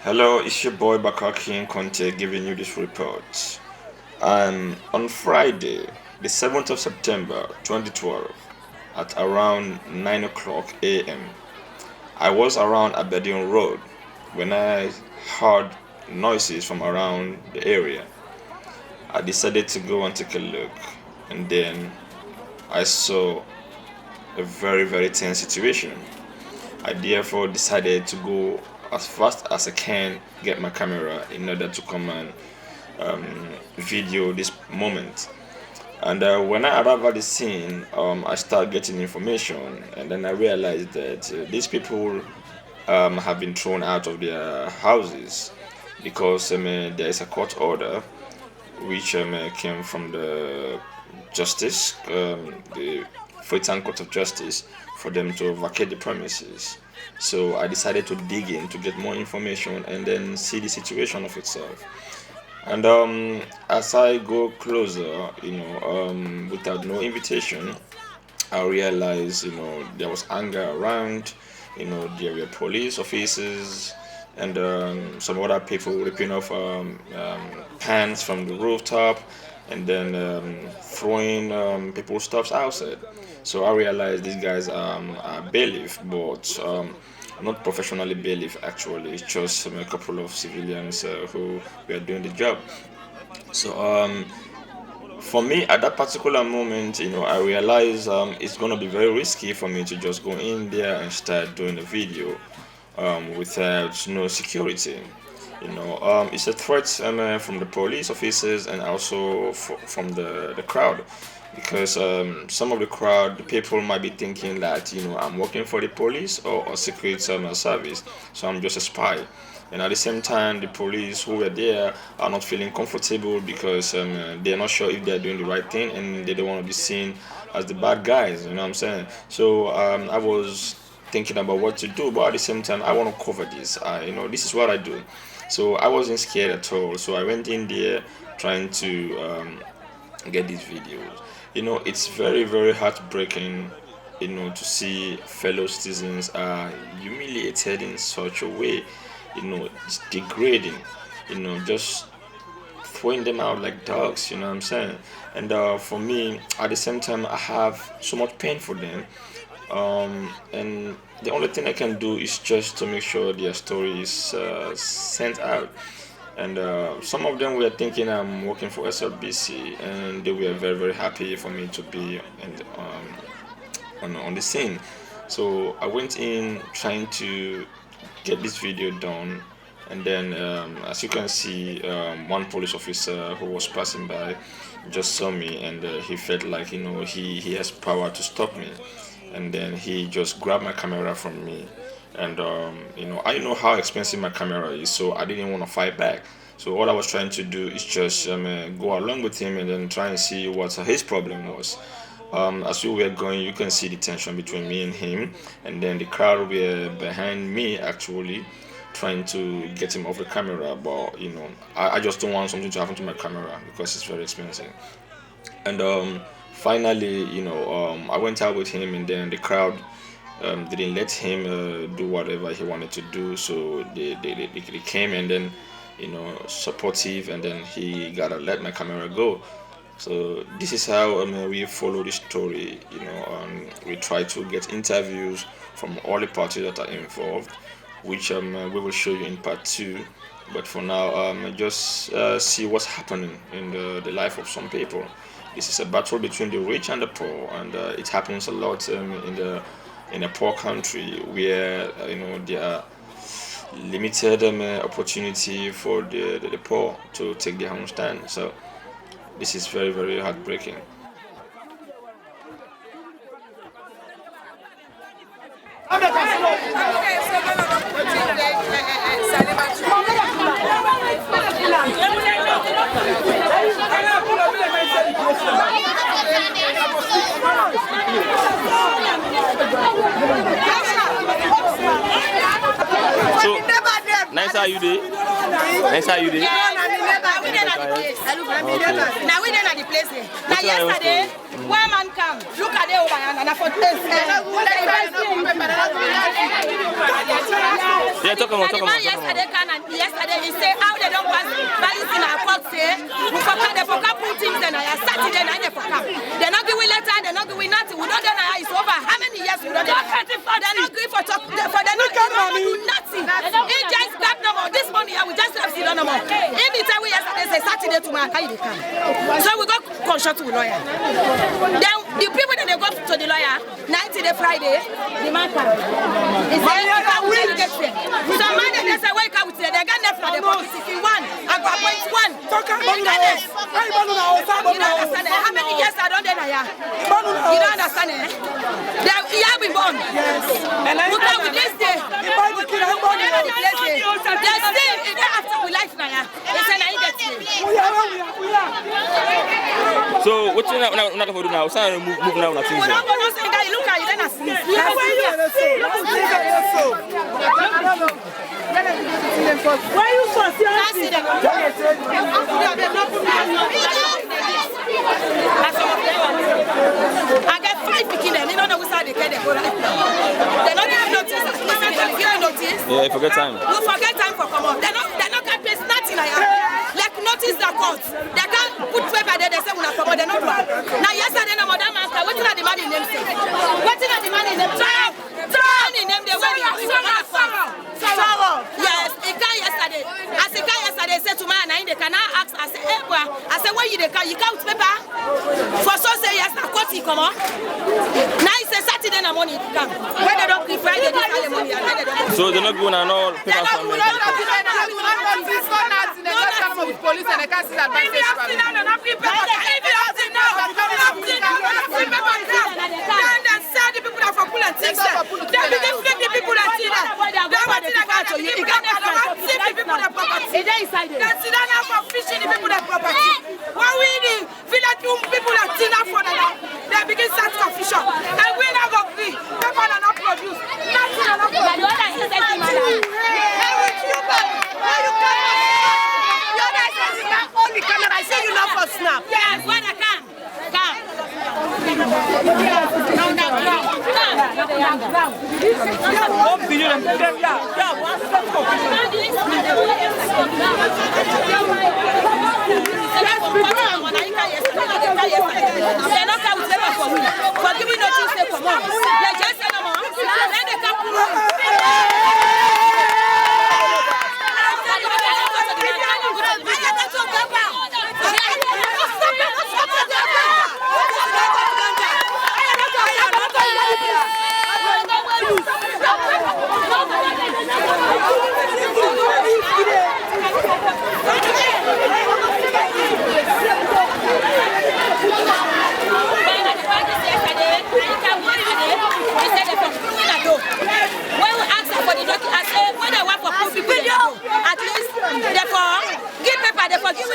Hello, it's your boy Bakaki Conte giving you this report. And on Friday, the 7th of September 2012, at around 9 o'clock a.m., I was around Aberdeen Road when I heard noises from around the area. I decided to go and take a look, and then I saw a very tense situation. I therefore decided to go as fast as I can get my camera in order to come and video this moment. And when I arrived at the scene, I started getting information, and then I realized that these people have been thrown out of their houses because there is a court order which came from the justice, the Freetown Court of Justice, for them to vacate the premises. So I decided to dig in to get more information and then see the situation of itself. And as I go closer, without no invitation, I realized, there was anger around. There were police officers and some other people ripping off pans from the rooftop and then throwing people's stuffs outside. So I realized these guys are bailiff, but not professionally bailiff actually. It's just a couple of civilians who were doing the job. So for me at that particular moment, I realized it's gonna be very risky for me to just go in there and start doing a video without no security. It's a threat from the police officers and also from the crowd because some of the crowd, the people might be thinking that I'm working for the police or a secret service, so I'm just a spy. And at the same time, the police who were there are not feeling comfortable because they're not sure if they're doing the right thing and they don't want to be seen as the bad guys. You know what I'm saying? So I was thinking about what to do, but at the same time, I want to cover this. This is what I do. So I wasn't scared at all. So I went in there trying to get these videos. It's very heartbreaking. To see fellow citizens are humiliated in such a way. It's degrading. Just throwing them out like dogs. You know what I'm saying? And for me, at the same time, I have so much pain for them. And the only thing I can do is just to make sure their story is sent out. And some of them were thinking I'm working for SLBC, and they were very happy for me to be on the scene. So I went in trying to get this video done, and then as you can see, one police officer who was passing by just saw me, and he felt like he has power to stop me, and then he just grabbed my camera from me. And I know how expensive my camera is, so I didn't want to fight back. So all I was trying to do is just go along with him and then try and see what his problem was. As we were going, you can see the tension between me and him, and then the crowd were behind me actually trying to get him off the camera. But I just don't want something to happen to my camera because it's very expensive. And finally, I went out with him, and then the crowd didn't let him do whatever he wanted to do. So they came and then supportive, and then he gotta let my camera go. So this is how we follow the story. We try to get interviews from all the parties that are involved, which we will show you in part two. But for now, just see what's happening in the life of some people. This is a battle between the rich and the poor, and it happens a lot in a poor country where there are limited opportunity for the poor to take their own stand. So this is very heartbreaking. So, nice how you did. Nice how you did. Now we don't the place. Now yesterday, one man come. Look at the over and I Yeah, talk about. Yesterday he say how they don't pass values in our court say we forgot they forgot put things in our Saturday night they forgot. They're not giving letter, they're not giving nothing. We don't know it's over. How many years we don't know? They're not going for talk for they're not do nothing. He just got no more. This morning we just left no more. If he tell we yesterday say Saturday tomorrow, how you come? So we go consult to lawyer. Then the people that they go to the lawyer, 90 day Friday, the man come. He say I will get there. So man they say wake up with they got left for the publicity one. I go appoint one. How many years I don't know here? You don't understand it? He have been born. Yes. Look at with this day. They say after we life now. They say now he gets here. So what you not going to do now? What's going to move now? Look at you then as why you so serious? I got 5 picking them. They don't know which side they get them. They don't even notice. Yeah, forget time. We forget time for come on. They not can place nothing like notice the court. They can't put paper there. They say we not come on. They not do. Now yesterday no madam answer. What is the money name say? What is the money name? Money name they were. Yes, it can yesterday. As it can yesterday, say to me, and they can ask. I say, hey, boy. I say, where you they can? You count paper? For so say yes, na court he come on. Now it's a Saturday na morning he come. Where they don't give Friday, this Saturday morning. So they're not going to know paper from me. Police and they can't see that advantage. Snap. Yes, when I come.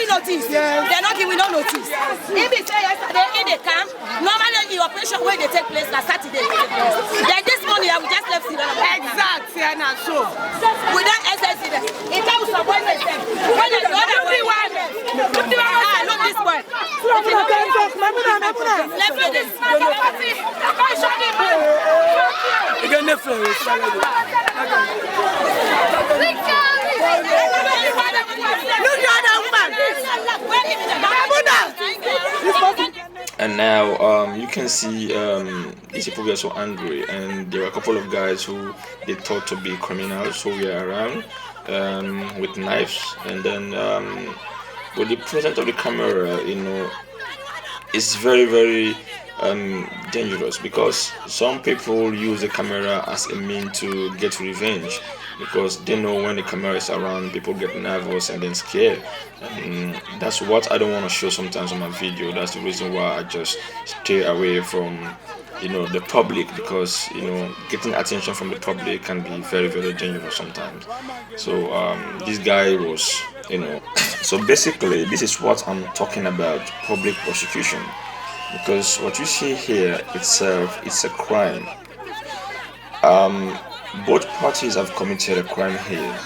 Notice. Yes. They're not giving no notice. If they say yesterday in the camp, normally the operation where they take place last Saturday. Then this morning I will just left it. Exactly, and so without SSC, it comes to one when the other one. Look this one. Left with this. Again, the floor is And now you can see these people were so angry, and there were a couple of guys who they thought to be criminals who were around with knives, and then with the presence of the camera, you know, it's very, very dangerous, because some people use the camera as a means to get revenge, because they know when the camera is around, people get nervous and then scared, and that's what I don't want to show sometimes on my video. That's the reason why I just stay away from, you know, the public, because, you know, getting attention from the public can be very, very dangerous sometimes. So this guy was, you know, so basically this is what I'm talking about, public prosecution, because what you see here itself, it's a crime. Both parties have committed a crime here.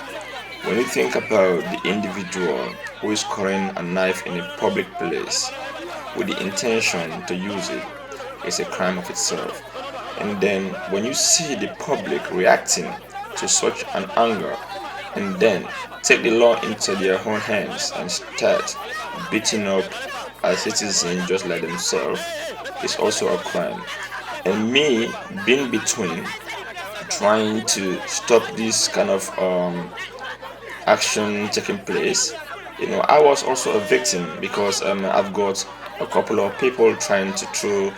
When you think about the individual who is carrying a knife in a public place with the intention to use it, it's a crime of itself. And then when you see the public reacting to such an anger and then take the law into their own hands and start beating up a citizen just like themselves is also a crime. And me being between, trying to stop this kind of action taking place, I was also a victim because I've got a couple of people trying to throw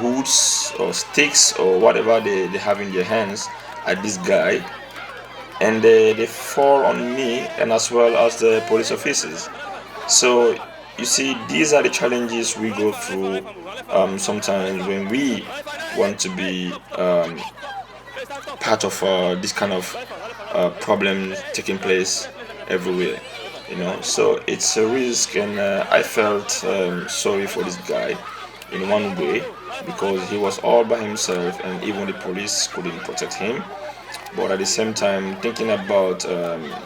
woods or sticks or whatever they have in their hands at this guy, and they fall on me and as well as the police officers. So you see, these are the challenges we go through sometimes when we want to be part of this kind of problem taking place everywhere. So it's a risk, and I felt sorry for this guy in one way because he was all by himself and even the police couldn't protect him. But at the same time, thinking about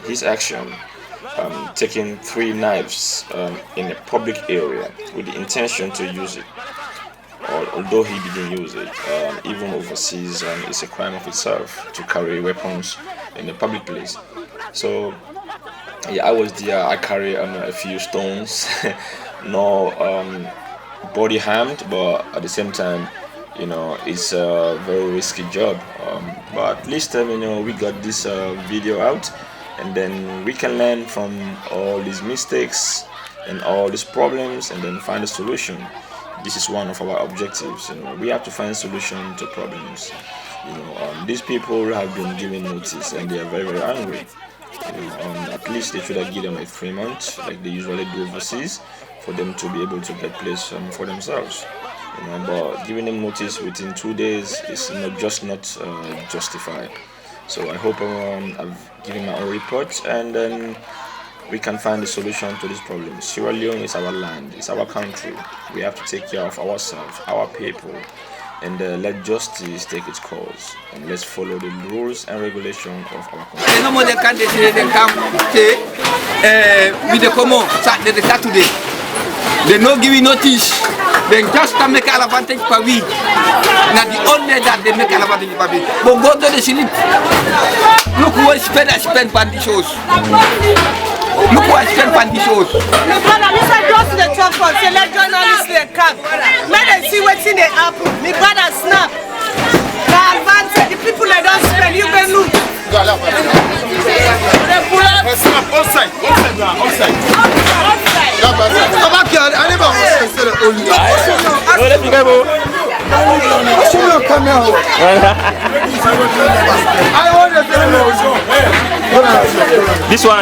his action, taking 3 knives in a public area with the intention to use it, although he didn't use it, even overseas, it's a crime of itself to carry weapons in a public place. So yeah, I was there. I carry a few stones, no body harmed, but at the same time, it's a very risky job. But at least we got this video out, and then we can learn from all these mistakes and all these problems, and then find a solution. This is one of our objectives. We have to find a solution to problems. These people have been given notice, and they are very, very angry. At least they should have given them 3 months, like they usually do overseas, for them to be able to get place for themselves. But giving them notice within 2 days is not justified. So I hope I've given my own report, and then we can find a solution to this problem. Sierra Leone is our land, it's our country. We have to take care of ourselves, our people, and let justice take its course, and let's follow the rules and regulations of our country. No more they come with the common Saturday. They no giving notice. They just can make an advantage for we. Now the only that they make an advantage for we. But go to the city. Look who is spend on the shows. Look who is spend on the shows. My brother, we said go to the top for say let journalists they come. Let them see what's in the apple. My brother snap. The advantage, the people that don't spend, you can look. Outside. This one,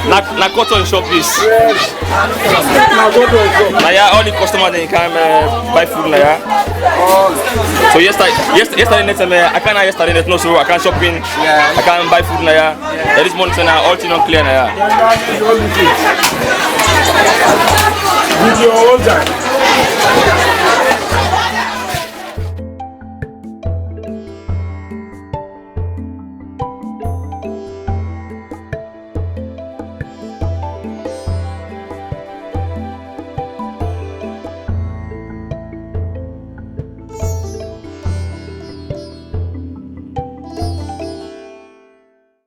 na cotton shop this. All the customers they come buy food now. So yesterday night I can't yesterday night no, so I can't shopping. I can't buy food now. This morning now all things not clear now. Video all time.